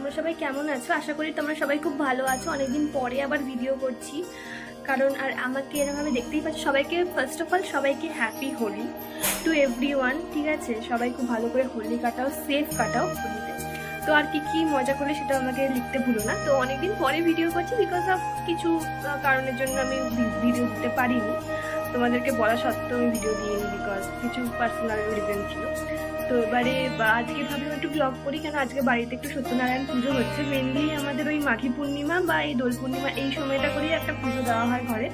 তোমরা সবাই কেমন আছো? আশা করি তোমরা সবাই খুব ভালো আছো। অনেকদিন পরে আবার ভিডিও করছি, কারণ আর আমাকে এরকমভাবে দেখতেই পাচ্ছ। সবাইকে ফার্স্ট অফ অল সবাইকে হ্যাপি হোলি টু এভরিওয়ান। ঠিক আছে, সবাই খুব ভালো করে হোলি কাটাও, সেফ কাটাও হোলিতে। তো আর কি মজা করলে সেটা আমাকে লিখতে ভুলো না। তো অনেকদিন পরে ভিডিও করছি, বিকজ অফ কিছু কারণের জন্য আমি ভিডিও দিতে পারিনি। তোমাদেরকে বলা সত্ত্বেও আমি ভিডিও দিইনি, বিকজ কিছু পার্সোনাল রিজন ছিল। তো এবারে আজকে ভাবলাম একটু ব্লগ করি, কেন আজকে বাড়িতে একটু সত্যনারায়ণ পুজো হচ্ছে। মেনলি আমাদের ওই মাঘী পূর্ণিমা বা এই দোল পূর্ণিমা এই সময়টা করেই একটা পুজো দেওয়া হয় ঘরে,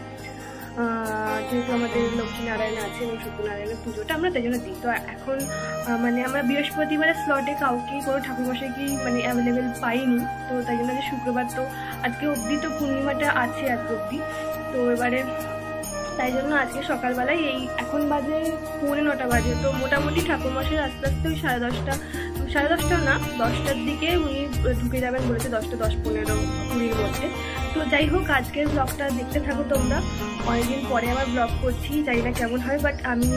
যেহেতু আমাদের লক্ষ্মীনারায়ণ আছে এবং সত্যনারায়ণের পুজোটা আমরা তাই জন্য দিই। তো এখন মানে আমরা বৃহস্পতিবারের স্লটে কাউকেই কোনো ঠাকুরমশাইকেই মানে অ্যাভেলেবেল পাইনি। তো তাই জন্য যে শুক্রবার, তো আজকে অবধি তো পূর্ণিমাটা আছে আজকে অবধি। তো এবারে তাই জন্য আজকে সকালবেলায় এই এখন বাজে 9:45 বাজে। তো মোটামুটি ঠাকুরমশাই আস্তে আস্তে ওই 10:30 না 10টার দিকে উনি ঢুকে যাবেন বলেছে, 10টা 10, 15, 20 মধ্যে। তো যাই হোক, আজকের ব্লগটা দেখতে থাকো তোমরা। অনেকদিন পরে আবার ব্লগ করছি, জানি না কেমন হয়, বাট আমি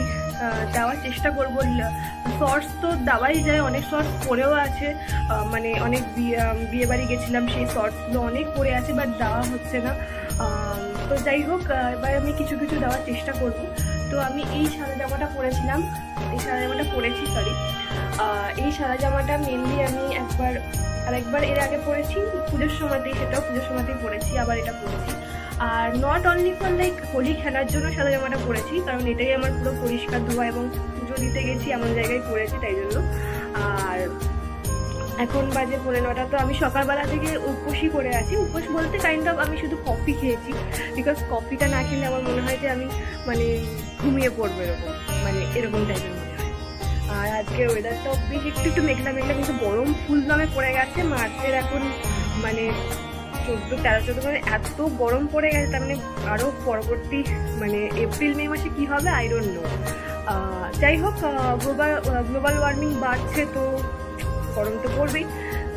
দেওয়ার চেষ্টা করবো। শর্টস তো দেওয়াই যায়, অনেক শর্টস পড়েও আছে, মানে অনেক বিয়ে বাড়ি গেছিলাম, সেই শর্টসগুলো অনেক পড়ে আছে, বাট দেওয়া হচ্ছে না। তো যাই হোক, এবার আমি কিছু দেওয়ার চেষ্টা করব। তো আমি এই সাদা জামাটা পরেছিলাম, এই সাদা জামাটা মেনলি আমি আরেকবার এর আগে পরেছি পুজোর সময়তেই, সেটাও পুজোর সময়তেই পরেছি, আবার এটা পরেছি। আর not only for like Holi খেলার জন্য সাদা জামাটা পরেছি, কারণ এটাই আমার পুরো পরিষ্কার ধোয়া এবং পুজো দিতে গেছি এমন জায়গায় পরেছি, তাই জন্য। আর এখন বাজে 9:45। তো আমি সকালবেলা থেকে উপোসই করে আছি। উপোস বলতে কাইন্ড অফ আমি শুধু কফি খেয়েছি, বিকজ কফিটা না খেলে আমার মনে হয় যে আমি মানে ঘুমিয়ে পড়বো, এরকম টাইপের মনে হয়। আর আজকে ওয়েদারটা বেশ একটু মেঘলা, কিন্তু গরম ফুল দমে পড়ে গেছে। মার্চের এখন মানে 14 মানে এত গরম পড়ে গেছে, তার মানে আরও পরবর্তী মানে এপ্রিল মে মাসে কি হবে আই ডোন্ট নো। যাই হোক, গ্লোবাল ওয়ার্মিং বাড়ছে, তো গরম তো পড়বেই।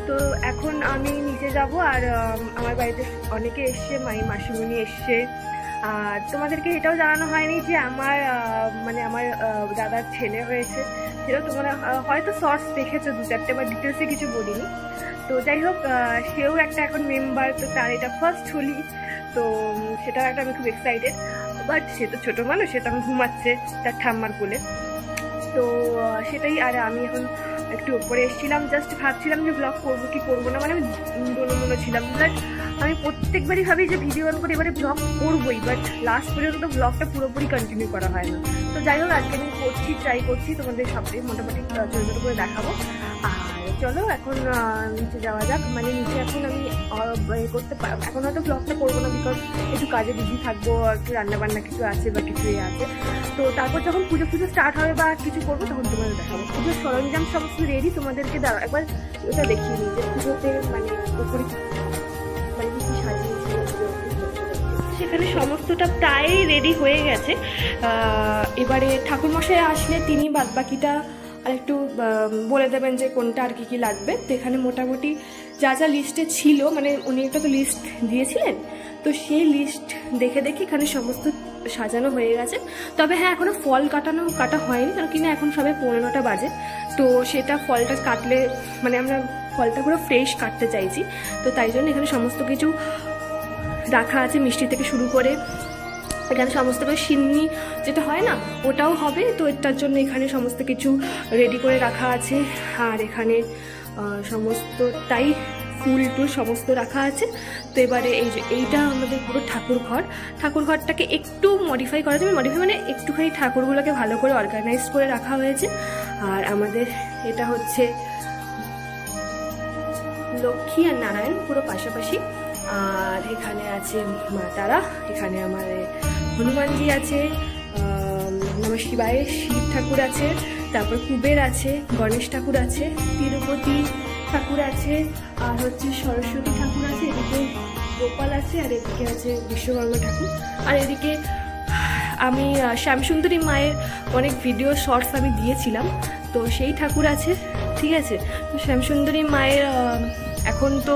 তো এখন আমি নিচে যাব, আর আমার বাড়িতে অনেকে এসছে, মাসিমণি এসছে। আর তোমাদেরকে এটাও জানানো হয়নি যে আমার দাদার ছেলে হয়েছে, সেটাও তোমরা হয়তো শর্টস দেখেছো 2-4টে, বা ডিটেলসে কিছু বলিনি। তো যাই হোক, সেও একটা এখন মেম্বার, তো তার এটা ফার্স্ট হোলি, তো সেটাও একটা আমি খুব এক্সাইটেড। বাট সে তো ছোটো মানুষ, সে তখন ঘুমাচ্ছে তার ঠাম্মার কোলে, তো সেটাই। আর আমি এখন একটু ওপরে এসেছিলাম, জাস্ট ভাবছিলাম যে ব্লগ করবো কি করবো না, মানে আমি দোনো ছিলাম। বাট আমি প্রত্যেকবারই ভাবি যে ভিডিও অন করে এবারে ব্লগ করবোই, বাট লাস্ট পর্যন্ত ব্লগটা পুরোপুরি কন্টিনিউ করা হয় না। তো যাই হোক, আজকে আমি ট্রাই করছি তোমাদের সবটাই মোটামুটি ছোটো করে দেখাবো। আর চলো এখন নিচে যাওয়া যাক। মানে নিচে এখন আমি করতে এখন হয়তো ব্লগটা করবো না, বিকজ একটু কাজে বিজি থাকবো, একটু রান্নাবান্না কিছু আছে বা কিছু আছে। তো তারপর যখন পুজো স্টার্ট হবে বা কিছু করবো, তখন তোমাদের দেখাবো। পুজোর সরঞ্জাম সমস্ত রেডি, তোমাদেরকে দাঁড়াও একবার ওটা দেখিয়ে নিই যে পুজোতে মানে উপরে কি সাজিয়েছি। সেখানে সমস্তটা প্রায় রেডি হয়ে গেছে। এবারে ঠাকুরমশাই আসলে তিনি বাদবাকিটা আর একটু বলে দেবেন যে কোনটা আর কি লাগবে। তো এখানে মোটামুটি যা লিস্টে ছিল, মানে উনি একটা তো লিস্ট দিয়েছিলেন, তো সেই লিস্ট দেখে এখানে সমস্ত সাজানো হয়ে গেছে। তবে হ্যাঁ, এখনও ফল কাটা হয়নি, কারণ কিনা এখন সবে 15টা বাজে। তো সেটা ফলটা কাটলে মানে আমরা ফলটা পুরো ফ্রেশ কাটতে চাইছি, তো তাই জন্য এখানে সমস্ত কিছু রাখা আছে, মিষ্টি থেকে শুরু করে এখানে সমস্ত কিছু সিন্নি যেটা হয় না, ওটাও হবে। তো এটার জন্য এখানে সমস্ত কিছু রেডি করে রাখা আছে। আর এখানে সমস্তটাই ফুল টুল সমস্ত রাখা আছে। তো এবারে এইটা আমাদের পুরো ঠাকুরঘরটাকে একটু মডিফাই করা যাবে, মানে একটুখানি ঠাকুরগুলোকে ভালো করে অর্গানাইজ করে রাখা হয়েছে। আর আমাদের এটা হচ্ছে লক্ষ্মী আর নারায়ণ পুরো পাশাপাশি। আর এখানে আছে মা তারা, এখানে আমার হনুমানজি আছে, নমঃ শিবায় শিব ঠাকুর আছে, তারপর কুবের আছে, গণেশ ঠাকুর আছে, তিরুপতি ঠাকুর আছে, আর হচ্ছে সরস্বতী ঠাকুর আছে, এদিকে গোপাল আছে, আর এদিকে আছে বিশ্বকর্মা ঠাকুর। আর এদিকে আমি শ্যামসুন্দরী মায়ের অনেক ভিডিও শর্টস আমি দিয়েছিলাম, তো সেই ঠাকুর আছে। ঠিক আছে, তো শ্যামসুন্দরী মায়ের এখন তো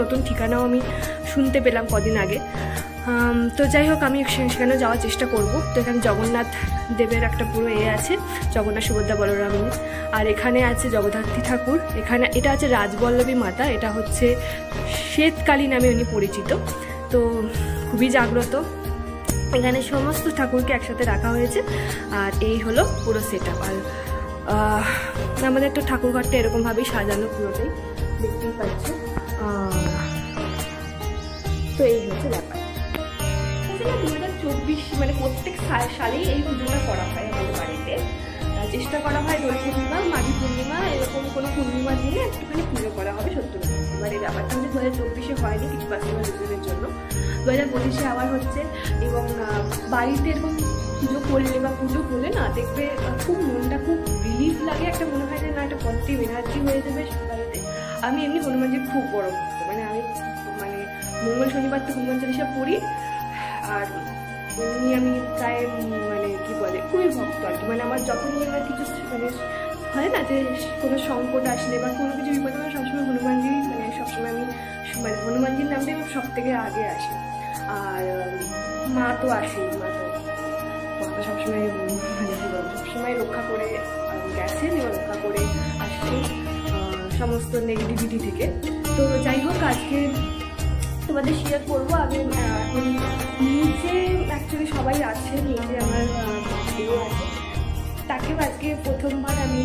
নতুন ঠিকানাও আমি শুনতে পেলাম কদিন আগে। তো যাই হোক, আমি সেখানে যাওয়ার চেষ্টা করব। তো এখানে জগন্নাথ দেবের একটা পুরো আছে, জগন্নাথ সুভদ্রা বলরামের। আর এখানে আছে জগদ্ধাত্রী ঠাকুর, এখানে এটা আছে রাজবল্লভী মাতা, এটা হচ্ছে শ্বেতকালী নামে উনি পরিচিত, তো খুবই জাগ্রত। এখানে সমস্ত ঠাকুরকে একসাথে রাখা হয়েছে। আর এই হলো পুরো সেট আপ। আর আমাদের তো ঠাকুরঘরটা এরকমভাবেই সাজানো পুরোটাই, দেখতেই পাচ্ছ। তো এই হচ্ছে ব্যাপার। 2024 মানে প্রত্যেক সালেই এই পুজোটা করা হয় আমাদের বাড়িতে। চেষ্টা করা হয় দোল পূর্ণিমা, মাঘী পূর্ণিমা, এরকম কোনো পূর্ণিমার দিনে একটুখানি পুজো করা হবে সত্যনারায়ণ। এবার এই ব্যাপারটা আমাদের 2024-এ হয়নি কিছু পার্সোনাল রিজনের জন্য, 2025-এ আবার হচ্ছে। এবং বাড়িতে এরকম পুজো করলে বা পুজো হলে না দেখবে খুব মনটা খুব রিলিফ লাগে, একটা মনে হয় যে না একটা পজিটিভ এনার্জি হয়ে যাবে বাড়িতে। আমি এমনি হনুমানজির খুব বড় ভক্ত, মানে আমি মানে মঙ্গল শনিবার তো হনুমান চালিশা পড়ি। আর এমনি আমি প্রায় মানে কি বলে খুবই ভক্ত আর কি। মানে আমার যখনই আমার কিছু মানে হয় না যে কোনো সংকট আসলে বা কোনো কিছু বিপদ, আমার সবসময় হনুমানজি মানে সবসময় আমি মানে হনুমানজির নামটাই সব থেকে আগে আসে। আর মা তো আসেই, মা তো সবসময় মানে কি বলবো সবসময় রক্ষা করে গেছেন এবং রক্ষা করে আসছে সমস্ত নেগেটিভিটি থেকে। তো যাই হোক, আজকে তোমাদের শেয়ার করবো। আমি এখন নিচে অ্যাকচুয়ালি সবাই আছে, নিচে আমার ভিডিও আছে, তাকেও আজকে প্রথমবার আমি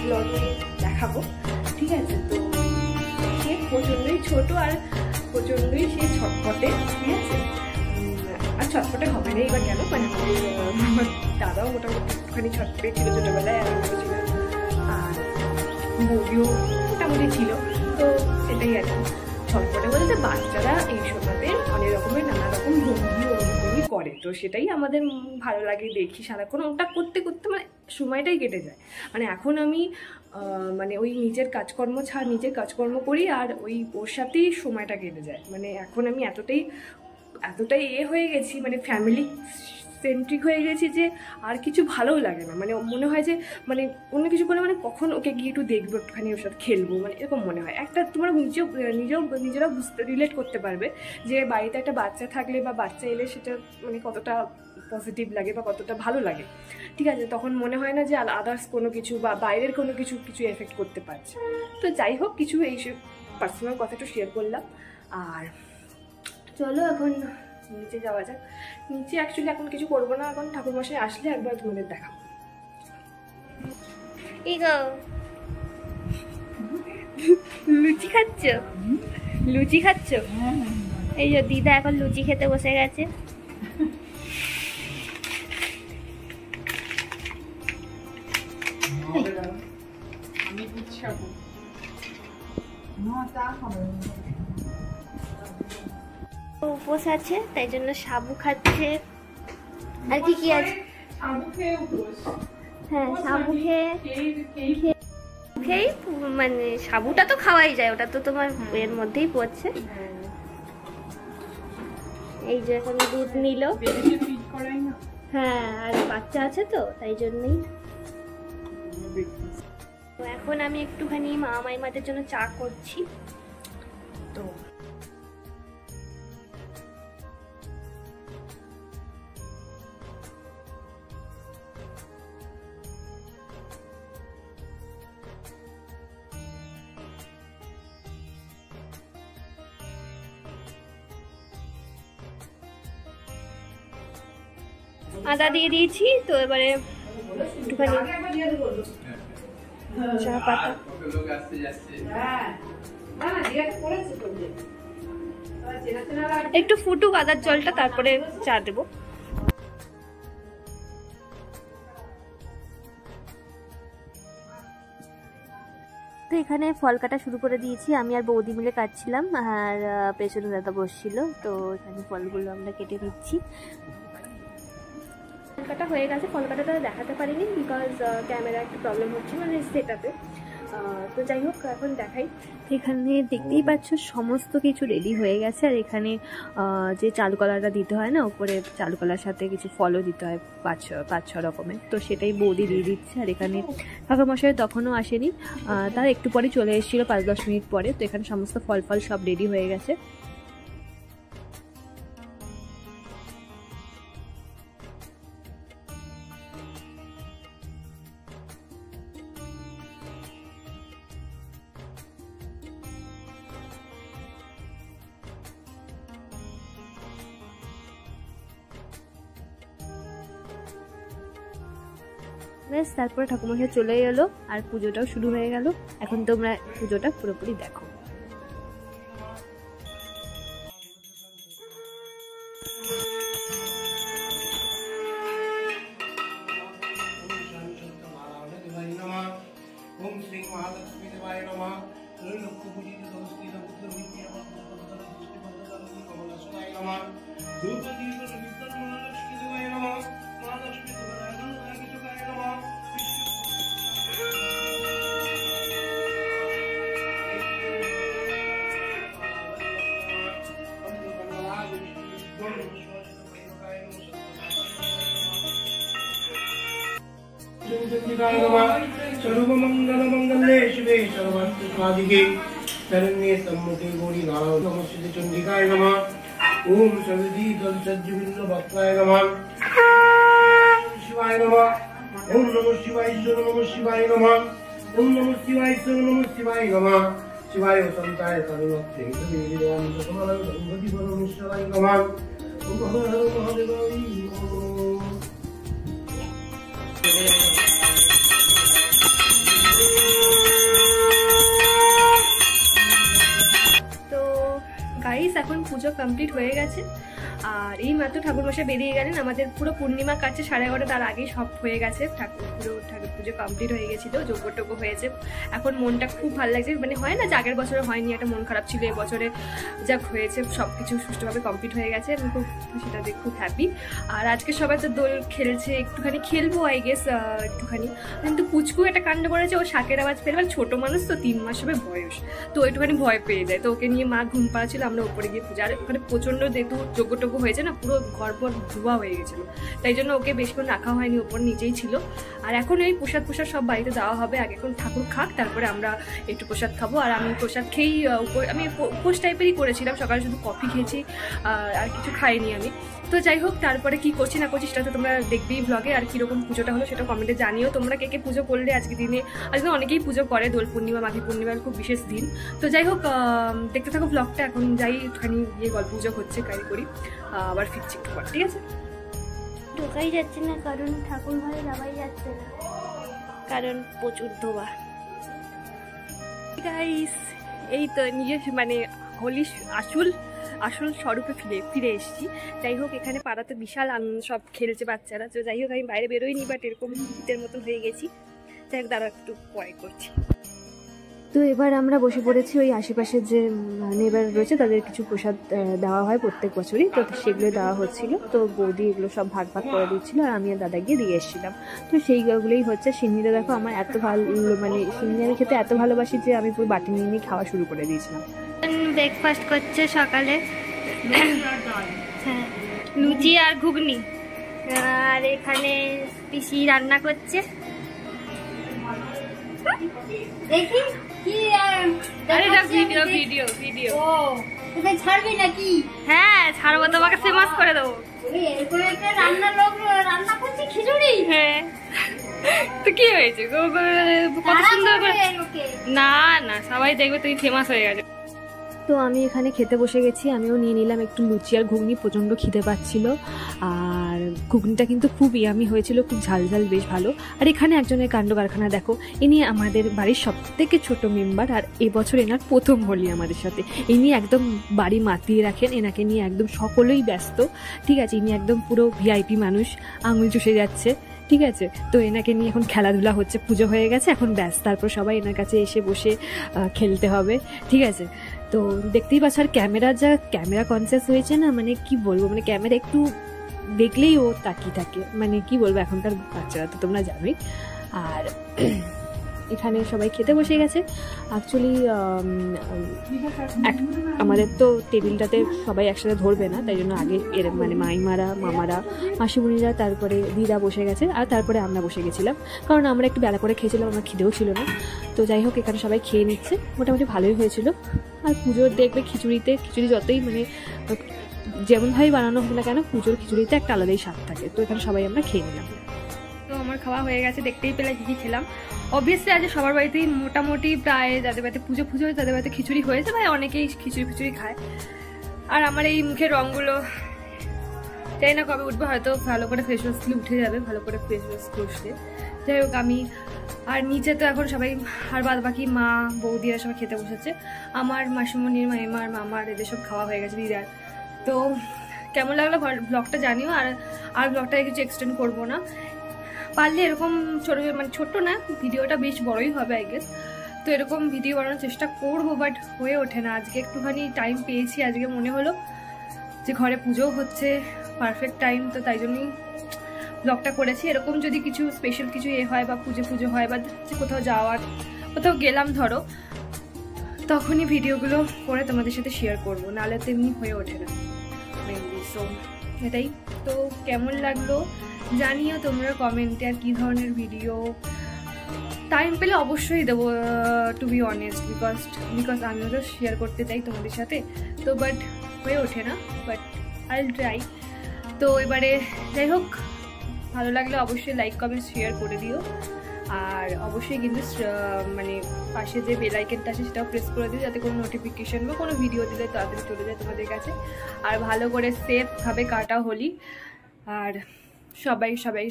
ব্লগে দেখাবো, ঠিক আছে? তো সে প্রচণ্ডই ছোট আর প্রচণ্ডই সে ছটফটে, ঠিক আছে? আর ছটফটে হবে না এবার কেন, মানে আমার দাদাও মোটামুটি একটুখানি ছটফটে ছিল ছোটোবেলায়, আর ছিলাম, আর বৌদিও মোটামুটি ছিল। তো এটাই আর কি। ছটফটে বলতে বাচ্চারা এই সময়তে অনেক রকমের নানা রকম ভঙ্গি অনুভূতি করে, তো সেটাই আমাদের ভালো লাগে দেখি। সারাক্ষণ ওটা করতে করতে মানে সময়টাই কেটে যায়। মানে এখন আমি মানে ওই নিজের কাজকর্ম করি আর ওর সাথেই সময়টা কেটে যায়। মানে এখন আমি এতটাই হয়ে গেছি, মানে ফ্যামিলি সেন্ট্রিক হয়ে গেছি যে আর কিছু ভালোও লাগে না। মানে মনে হয় যে মানে অন্য কিছু করে মানে কখন ওকে গিয়ে একটু দেখবো, একটুখানি ওর সাথে খেলবো, মানে এরকম মনে হয়। একটা তোমরা নিজেরা রিলেট করতে পারবে যে বাড়িতে একটা বাচ্চা থাকলে বা বাচ্চা এলে সেটা মানে কতটা পজিটিভ লাগে বা কতটা ভালো লাগে, ঠিক আছে? তখন মনে হয় না যে আদার্স কোনো কিছু বা বাইরের কোনো কিছু এফেক্ট করতে পারছে। তো যাই হোক, কিছু এইসব পার্সোনাল কথা একটু শেয়ার করলাম। আর চলো এখন নিচে যাওয়া যাক। নিচে অ্যাকচুয়ালি এখন কিছু করবো না, এখন ঠাকুরমশাই আসলে একবার তোমাদের দেখাবো। লুচি খাচ্ছ? এই যে দিদা এখন লুচি খেতে বসে গেছে। উপোস আছে তাই জন্য সাবু খাচ্ছে। আর কি কি আছে? হ্যাঁ, সাবু খেয়ে মানে সাবুটা তো খাওয়াই যায়, ওটা তো তোমার এর মধ্যেই পড়ছে। এই যে এখন দুধ নিল, হ্যাঁ, আর বাচ্চা আছে তো তাই জন্যই। তো এখন আমি একটুখানি মামাইমাদের জন্য চা করছি। তো আদা দিয়ে দিয়েছি, তো এবারে একটুখানি চা পাতা, একটু ফুটুক আদার জলটা, তারপরে চা দেবো। তো এখানে ফল কাটা শুরু করে দিয়েছি, আমি আর বৌদি মিলে কাটছিলাম, আর পেছনে দাদা বসছিল। তো এখানে ফলগুলো আমরা কেটে নিচ্ছি। ফল কাটা হয়ে গেছে, ফল কাটাটা দেখাতে পারিনি বিকজ ক্যামেরা একটু প্রবলেম হচ্ছে, মানে সেটআপে। তো যাই হোক, এখন দেখাই। এখানে দেখতেই পাচ্ছ সমস্ত কিছু রেডি হয়ে গেছে। আর এখানে যে চালকলাটা দিতে হয় না, উপরে চালকলার সাথে কিছু ফলও দিতে হয় 5-6 রকমের, তো সেটাই বৌদি দিয়ে দিচ্ছে। আর এখানে কাকামশাই তখনও আসেনি, তার একটু পরে চলে এসেছিলো 5-10 মিনিট পরে। তো এখানে সমস্ত ফল সব রেডি হয়ে গেছে। ব্যাস তারপরে ঠাকুরমশাই চলে এলো আর পুজোটাও শুরু হয়ে গেল। এখন তোমরা পুজোটা পুরোপুরি দেখো। ओम श्री महालक्ष्मी देवाय नमः। सर्वमंगलमंगले शिवे सर्वार्थसाधिके शरण्ये त्र्यंबके गौरी नारायणी नमस्ते चंडिकाय नमः। ओम सर्वदी दल सज्जविल्ल भक्ताय नमः। शिवाय नमः। ओम नमः शिवाय ईश्वर नमः शिवाय नमः। ओम नमः शिवाय ईश्वर नमः शिवाय नमः। शिवाय वसंताय तरुणत्रे देवीवां सकलाय भगवती परमेश्वराय नमः। ओम हर हर महादेवाय গাইস এখন পুজো কমপ্লিট হয়ে গেছে আর এই মাত্র ঠাকুরমশাই বেরিয়ে গেলেন। আমাদের পুরো পূর্ণিমা কাটছে 11:30, তার আগেই সব হয়ে গেছে। ঠাকুর পুজো কমপ্লিট হয়ে গেছিল, যজ্ঞ হয়েছে। এখন মনটা খুব ভালো লাগছে, মানে হয় না যে আগের বছরে হয়নি, একটা মন খারাপ ছিল। এবছরে যা হয়েছে সব কিছু সুষ্ঠুভাবে কমপ্লিট হয়ে গেছে, আমি খুব সেটা দেখে খুব হ্যাপি। আর আজকে সবাই তো দোল খেলছে, একটুখানি খেলবো আই গেস একটুখানি। কিন্তু পুচকু একটা কাণ্ড করেছে, ও শাকের আওয়াজ পেলে, মানে ছোটো মানুষ তো 3 মাস হবে বয়স, তো একটুখানি ভয় পেয়ে যায়। তো ওকে নিয়ে মা ঘুম পাড়াচ্ছিল, আমরা উপরে গিয়ে পূজা। আর ওখানে প্রচণ্ড যেহেতু যজ্ঞ হয়েছে না, পুরো ঘর পর ধোয়া হয়ে গেছিলো, তাই জন্য ওকে বেশিক্ষণ রাখা হয়নি, ওপর নিচেই ছিল। আর এখন ওই প্রসাদ সব বাড়িতে দেওয়া হবে। আগে এখন ঠাকুর খাক, তারপরে আমরা একটু প্রসাদ খাবো। আর আমি প্রসাদ খেয়েই আমি উপোস টাইপেরই করেছিলাম, সকালে শুধু কফি খেয়েছি আর কিছু খাইনি আমি। তো যাই হোক, তারপরে কি করছি না করছি সেটা তো তোমরা দেখবেই ব্লগে। আর কীরকম পুজোটা হলো সেটা কমেন্টে জানিও তোমরা, কে কে পুজো করলে আজকে দিনে। আজকে অনেকেই পুজো করে, দোল পূর্ণিমা, মাঘী পূর্ণিমার খুব বিশেষ দিন। তো যাই হোক, দেখতে থাকো ব্লগটা। এখন যাই একটুখানি গিয়ে গল্প পুজো হচ্ছে কারি করি, আবার ফিরছি একটু পর, ঠিক আছে? ঢোকাই যাচ্ছে না কারণ ঠাকুর ঘরে যাওয়াই যাচ্ছে না, কারণ প্রচুর ধোয়া। গাইস এই তো নিজের মানে হোলি আসল স্বরূপে ফিরে এসেছি। যাই হোক, এখানে পাড়াতে বিশাল সব খেলছে বাচ্চারা। তো যাই হোক, আমি বাইরে বেরোইনি, বাট এরকম শীতের মতন হয়ে গেছি। যাই হোক, দাঁড়া একটু পরে করছি। তো এবার আমরা বসে পড়েছি, ওই আশেপাশের যে নেবার রয়েছে তাদের কিছু প্রসাদ দেওয়া হয় প্রত্যেক বছরই, তো সেগুলো দেওয়া হচ্ছিল। তো বৌদি এগুলো সব ভাগ করে দিচ্ছিল, আর আমি আর দাদা গিয়ে দিয়ে এসেছিলাম। তো সেইগুলোই হচ্ছে। সিন্নিটা দেখো আমার এত ভালো, মানে সিন্নি আমি খেতে এত ভালোবাসি যে আমি পুরো বাটি নিয়ে খাওয়া শুরু করে দিয়েছিলাম। ব্রেকফাস্ট করছে সকালে, হ্যাঁ, লুচি আর ঘুগনি। আর এখানে পিসি রান্না করছে, দেখি কি। ভিডিও ও তুমি ছাড়বি নাকি? হ্যাঁ ছাড়বো, তোমাকে ফেমাস করে দেবো। এরকম একটা রান্না করছি খিচুড়ি। হ্যাঁ তো কি হয়েছে, কত সুন্দর করে। না না, সবাই দেখবে তুমি ফেমাস হয়ে গেছে। তো আমি এখানে খেতে বসে গেছি, আমিও নিয়ে নিলাম একটু লুচি আর ঘুগনি। প্রচণ্ড খিদে পাচ্ছিল, আর ঘুগনিটা কিন্তু খুব ইয়ামি হয়েছিল, খুব ঝাল বেশ ভালো। আর এখানে একজনের কাণ্ড কারখানা দেখো, ইনি আমাদের বাড়ির সবথেকে ছোট মেম্বার, আর এবছর এনার প্রথম হোলি আমাদের সাথে। ইনি একদম বাড়ি মাতিয়ে রাখেন, এনাকে নিয়ে একদম সকলেই ব্যস্ত, ঠিক আছে? ইনি একদম পুরো ভিআইপি মানুষ, আঙুল চুষে যাচ্ছে, ঠিক আছে? তো এনাকে নিয়ে এখন খেলাধুলা হচ্ছে, পুজো হয়ে গেছে, এখন ব্যাস তারপর সবাই এনার কাছে এসে বসে খেলতে হবে, ঠিক আছে? তো দেখতেই পাচ্ছ, আর ক্যামেরা কনসিয়াস হয়েছে না, মানে কি বলবো, মানে ক্যামেরা একটু দেখলেই ও তাকিয়ে থাকে, মানে কি বলবো, এখনকার বাচ্চারা তো তোমরা জানোই। আর এখানে সবাই খেতে বসে গেছে। অ্যাকচুয়ালি আমাদের তো টেবিলটাতে সবাই একসাথে ধরবে না, তাই জন্য আগে মানে মাইমারা, মামারা, মাসিমণিরা, তারপরে দিদা বসে গেছে, আর তারপরে আমরা বসে গেছিলাম, কারণ আমরা একটু বেলা করে খেয়েছিলাম, আমার খিদেও ছিল না। তো যাই হোক, এখানে সবাই খেয়ে নিচ্ছে, মোটামুটি ভালোই হয়েছিল। আর পুজোর দেখবে খিচুড়ি যতই মানে যেমনভাবেই বানানো হোক না কেন, পুজোর খিচুড়িতে একটা আলাদাই স্বাদ থাকে। তো এখানে সবাই আমরা খেয়ে নিলাম। তো আমার খাওয়া হয়ে গেছে, দেখতেই পেলে কি খেলাম। অবভিয়াসলি আজ সবার বাড়িতেই মোটামুটি প্রায় যাদের বাড়িতে পুজো হয় তাদের বাড়িতে খিচুড়ি হয়েছে, ভাই অনেকেই খিচুড়ি খায়। আর আমার এই মুখের রঙগুলো জানি না কবে উঠবে, হয়তো ভালো করে ফেস ওয়াশ দিয়ে উঠে যাবে, ভালো করে ফেস ওয়াশ ঘষলে। যাই হোক আমি আর নিচে তো এখন সবাই আর বাদ বাকি মা বৌদিরা সবাই খেতে বসেছে। আমার মাসিমণির মাইমার মামার এদের সব খাওয়া হয়ে গেছে, দিদার। তো কেমন লাগলো ব্লগটা জানিও। আর ব্লগটা কিছু এক্সটেন্ড করবো না, পারলে এরকম ছোটো মানে ছোট্ট না, ভিডিওটা বেশ বড়ই হবে আই গেস। তো এরকম ভিডিও বানানোর চেষ্টা করবো, বাট হয়ে ওঠে না। আজকে একটুখানি টাইম পেয়েছি, আজকে মনে হলো যে ঘরে পুজোও হচ্ছে, পারফেক্ট টাইম, তো তাই জন্যই ব্লগটা করেছি। এরকম যদি কিছু স্পেশাল কিছু হয় বা পুজো হয় বা কোথাও যাওয়ার, কোথাও গেলাম ধরো, তখনই ভিডিওগুলো করে তোমাদের সাথে শেয়ার করবো, নাহলে তো এমনি হয়ে ওঠে না মেনলি। সো এটাই। তো কেমন লাগলো জানিও তোমরা কমেন্টে, আর কী ধরনের ভিডিও টাইম পেলে অবশ্যই দেবো, টু বি অনেস্ট, বিকজ আমিও তো শেয়ার করতে চাই তোমাদের সাথে, তো বাট হয়ে ওঠে না, বাট আই উইল ট্রাই। তো এবারে যাই হোক, ভালো লাগলে অবশ্যই লাইক কমেন্ট শেয়ার করে দিও, আর অবশ্যই কিন্তু মানে পাশে যে বেল আইকনটা আছে সেটাও প্রেস করে দিও, যাতে কোনো নোটিফিকেশন বা কোনো ভিডিও দিলে তাড়াতাড়ি চলে যায় তোমাদের কাছে। আর ভালো করে সেফভাবে কাটা হোলি, আর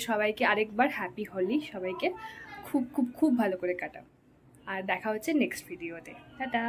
সবাইকে আরেকবার হ্যাপি হোলি, সবাইকে খুব খুব খুব ভালো করে কাটা। আর দেখা হচ্ছে নেক্সট ভিডিওতে। টাটা।